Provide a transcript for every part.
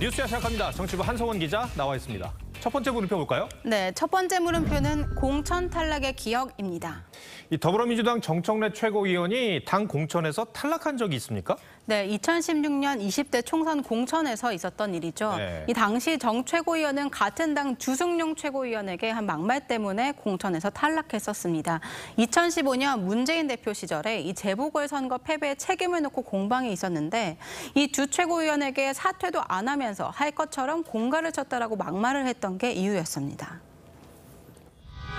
뉴스야 시작합니다. 정치부 한성원 기자 나와 있습니다. 첫 번째 물음표 볼까요? 네, 첫 번째 물음표는 공천 탈락의 기억입니다. 이 더불어민주당 정청래 최고위원이 당 공천에서 탈락한 적이 있습니까? 네, 2016년 20대 총선 공천에서 있었던 일이죠. 네. 이 당시 정 최고위원은 같은 당 주승용 최고위원에게 한 막말 때문에 공천에서 탈락했었습니다. 2015년 문재인 대표 시절에 이 재보궐선거 패배에 책임을 놓고 공방이 있었는데 이 두 최고위원에게 사퇴도 안 하면서 할 것처럼 공갈을 쳤다라고 막말을 했던 게 이유였습니다.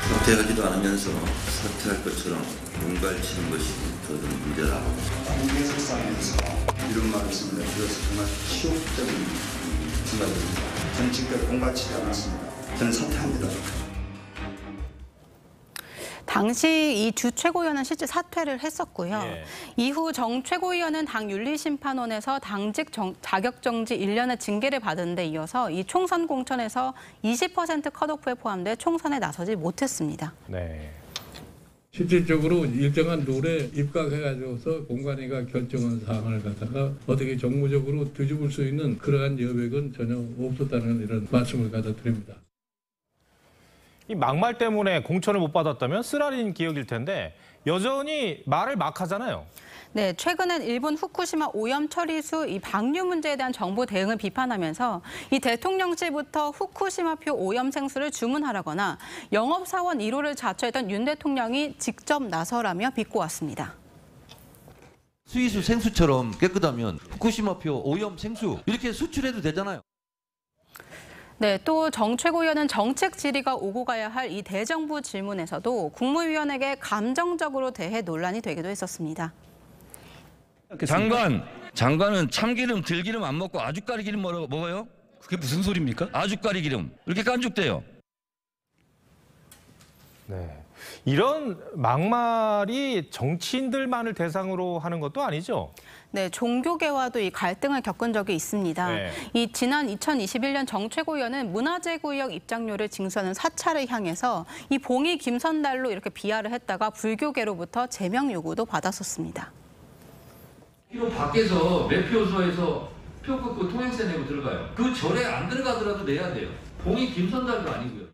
사퇴하지도 않으면서 사퇴할 것처럼 공갈 치는 것이 더 문제다. 공개석상에서 이런 말을 했습니다. 그래서 정말 치욕적인 생각입니다. 저는 지금까지 공갈치지 않았습니다. 저는 사퇴합니다. 당시 이 주 최고위원은 실제 사퇴를 했었고요. 예. 이후 정 최고위원은 당 윤리심판원에서 당직 자격정지 1년의 징계를 받은 데 이어서 이 총선 공천에서 20% 컷오프에 포함돼 총선에 나서지 못했습니다. 네. 실질적으로 일정한 룰에 입각해가지고서 공관위가 결정한 사항을 갖다가 어떻게 정무적으로 뒤집을 수 있는 그러한 여백은 전혀 없었다는 이런 말씀을 갖다 드립니다. 이 막말 때문에 공천을 못 받았다면 쓰라린 기억일 텐데 여전히 말을 막 하잖아요. 네, 최근엔 일본 후쿠시마 오염 처리수 이 방류 문제에 대한 정부 대응을 비판하면서 이 대통령실부터 후쿠시마표 오염 생수를 주문하라거나 영업사원 1호를 자처했던 윤 대통령이 직접 나서라며 비꼬았습니다. 수위수 생수처럼 깨끗하면 후쿠시마표 오염 생수 이렇게 수출해도 되잖아요. 네, 또 정 최고위원은 정책 질의가 오고 가야 할 이 대정부 질문에서도 국무위원에게 감정적으로 대해 논란이 되기도 했었습니다. 장관은 참기름, 들기름 안 먹고 아주까리 기름 먹어요? 그게 무슨 소리입니까? 아주까리 기름. 이렇게 깐죽대요. 네. 이런 막말이 정치인들만을 대상으로 하는 것도 아니죠? 네, 종교계와도 이 갈등을 겪은 적이 있습니다. 네. 이 지난 2021년 정 최고위원은 문화재구역 입장료를 징수하는 사찰을 향해서 이 봉이 김선달로 이렇게 비하를 했다가 불교계로부터 제명 요구도 받았었습니다. 표 밖에서 매표소에서 표 끊고 통행세 내고 들어가요. 그 절에 안 들어가더라도 내야 돼요. 봉이 김선달도 아니고요.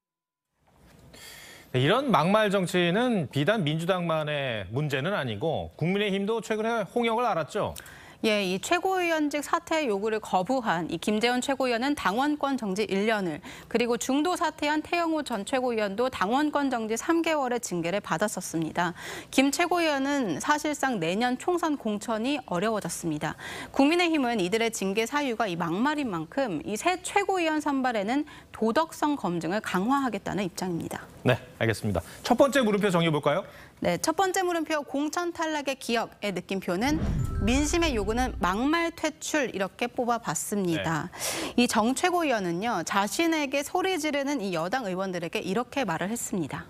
이런 막말 정치는 비단 민주당만의 문제는 아니고 국민의힘도 최근에 홍역을 알았죠. 예, 이 최고위원직 사퇴 요구를 거부한 이 김재원 최고위원은 당원권 정지 1년을, 그리고 중도 사퇴한 태영호 전 최고위원도 당원권 정지 3개월의 징계를 받았었습니다. 김 최고위원은 사실상 내년 총선 공천이 어려워졌습니다. 국민의힘은 이들의 징계 사유가 이 막말인 만큼 이 새 최고위원 선발에는 도덕성 검증을 강화하겠다는 입장입니다. 네, 알겠습니다. 첫 번째 물음표 정해볼까요? 네, 첫 번째 물음표 공천 탈락의 기억의 느낌표는 민심의 요구는 막말 퇴출 이렇게 뽑아봤습니다. 이 정 최고위원은요, 자신에게 소리 지르는 이 여당 의원들에게 이렇게 말을 했습니다.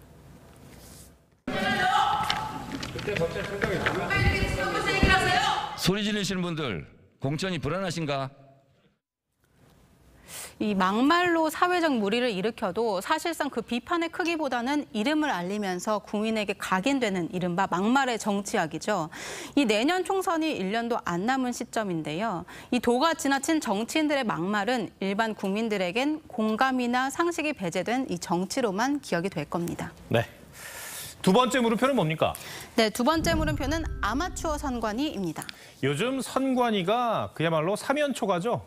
소리 지르시는 분들 공천이 불안하신가? 이 막말로 사회적 물의를 일으켜도 사실상 그 비판의 크기보다는 이름을 알리면서 국민에게 각인되는 이른바 막말의 정치학이죠. 이 내년 총선이 1년도 안 남은 시점인데요. 이 도가 지나친 정치인들의 막말은 일반 국민들에겐 공감이나 상식이 배제된 이 정치로만 기억이 될 겁니다. 네. 두 번째 물음표는 뭡니까? 네, 두 번째 물음표는 아마추어 선관위입니다. 요즘 선관위가 그야말로 사면초가죠?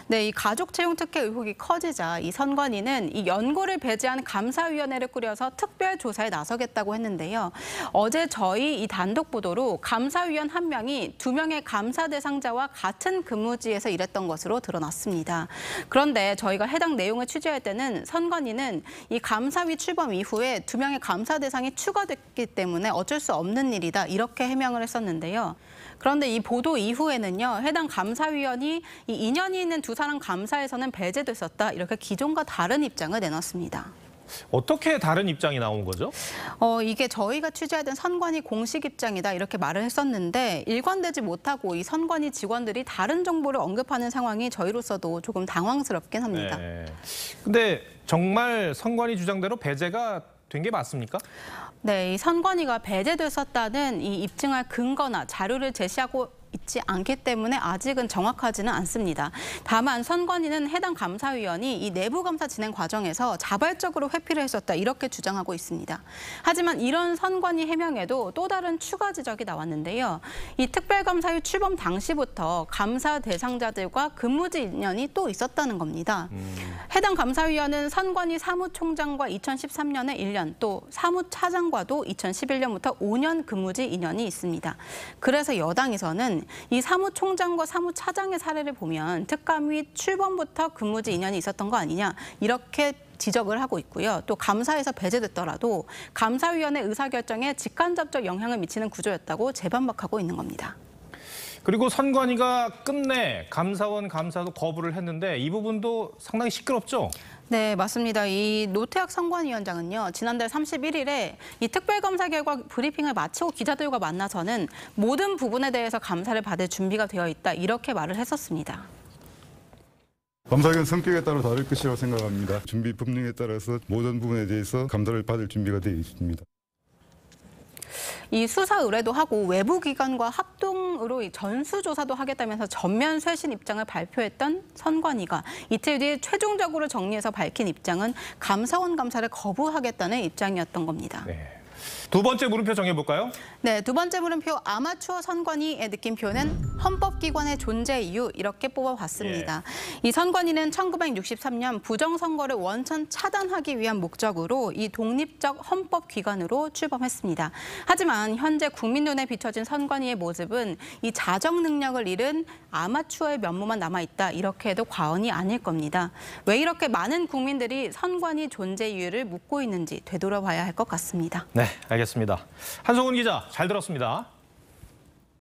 네, 이 가족 채용 특혜 의혹이 커지자 이 선관위는 이 연고를 배제한 감사위원회를 꾸려서 특별 조사에 나서겠다고 했는데요. 어제 저희 이 단독 보도로 감사위원 한 명이 2명의 감사 대상자와 같은 근무지에서 일했던 것으로 드러났습니다. 그런데 저희가 해당 내용을 취재할 때는 선관위는 이 감사위 출범 이후에 2명의 감사 대상이 추가됐기 때문에 어쩔 수 없는 일이다 이렇게 해명을 했었는데요. 그런데 이 보도 이후에는요, 해당 감사위원이 이 인연이 있는 두 사람 감사에서는 배제됐었다 이렇게 기존과 다른 입장을 내놨습니다. 어떻게 다른 입장이 나온 거죠? 이게 저희가 취재하던 선관위 공식 입장이다 이렇게 말을 했었는데 일관되지 못하고 이 선관위 직원들이 다른 정보를 언급하는 상황이 저희로서도 조금 당황스럽긴 합니다. 네. 근데 정말 선관위 주장대로 배제가 된 게 맞습니까? 네, 이 선관위가 배제됐었다는 이 입증할 근거나 자료를 제시하고 있지 않기 때문에 아직은 정확하지는 않습니다. 다만 선관위는 해당 감사위원이 이 내부 감사 진행 과정에서 자발적으로 회피를 했었다 이렇게 주장하고 있습니다. 하지만 이런 선관위 해명에도 또 다른 추가 지적이 나왔는데요. 이 특별감사위 출범 당시부터 감사 대상자들과 근무지 인연이 또 있었다는 겁니다. 해당 감사위원은 선관위 사무총장과 2013년에 1년, 또 사무차장과도 2011년부터 5년 근무지 인연이 있습니다. 그래서 여당에서는 이 사무총장과 사무차장의 사례를 보면 특감위 출범부터 근무지 인연이 있었던 거 아니냐 이렇게 지적을 하고 있고요. 또 감사에서 배제됐더라도 감사위원회 의사결정에 직간접적 영향을 미치는 구조였다고 재반박하고 있는 겁니다. 그리고 선관위가 끝내 감사원 감사도 거부를 했는데 이 부분도 상당히 시끄럽죠? 네, 맞습니다. 이 노태학 선관위원장은요, 지난달 31일에 이 특별감사 결과 브리핑을 마치고 기자들과 만나서는 모든 부분에 대해서 감사를 받을 준비가 되어 있다 이렇게 말을 했었습니다. 감사위원 성격에 따라 다를 것이라고 생각합니다. 준비 법령에 따라서 모든 부분에 대해서 감사를 받을 준비가 되어 있습니다. 이 수사 의뢰도 하고 외부 기관과 합동으로 전수조사도 하겠다면서 전면 쇄신 입장을 발표했던 선관위가 이틀 뒤에 최종적으로 정리해서 밝힌 입장은 감사원 감사를 거부하겠다는 입장이었던 겁니다. 네. 두 번째 물음표 정해볼까요? 네, 두 번째 물음표 아마추어 선관위의 느낌표는 헌법기관의 존재 이유 이렇게 뽑아봤습니다. 이 선관위는 1963년 부정선거를 원천 차단하기 위한 목적으로 이 독립적 헌법기관으로 출범했습니다. 하지만 현재 국민 눈에 비춰진 선관위의 모습은 이 자정 능력을 잃은 아마추어의 면모만 남아있다 이렇게 해도 과언이 아닐 겁니다. 왜 이렇게 많은 국민들이 선관위 존재 이유를 묻고 있는지 되돌아봐야 할 것 같습니다. 네, 알겠습니다. 한성훈 기자, 잘 들었습니다.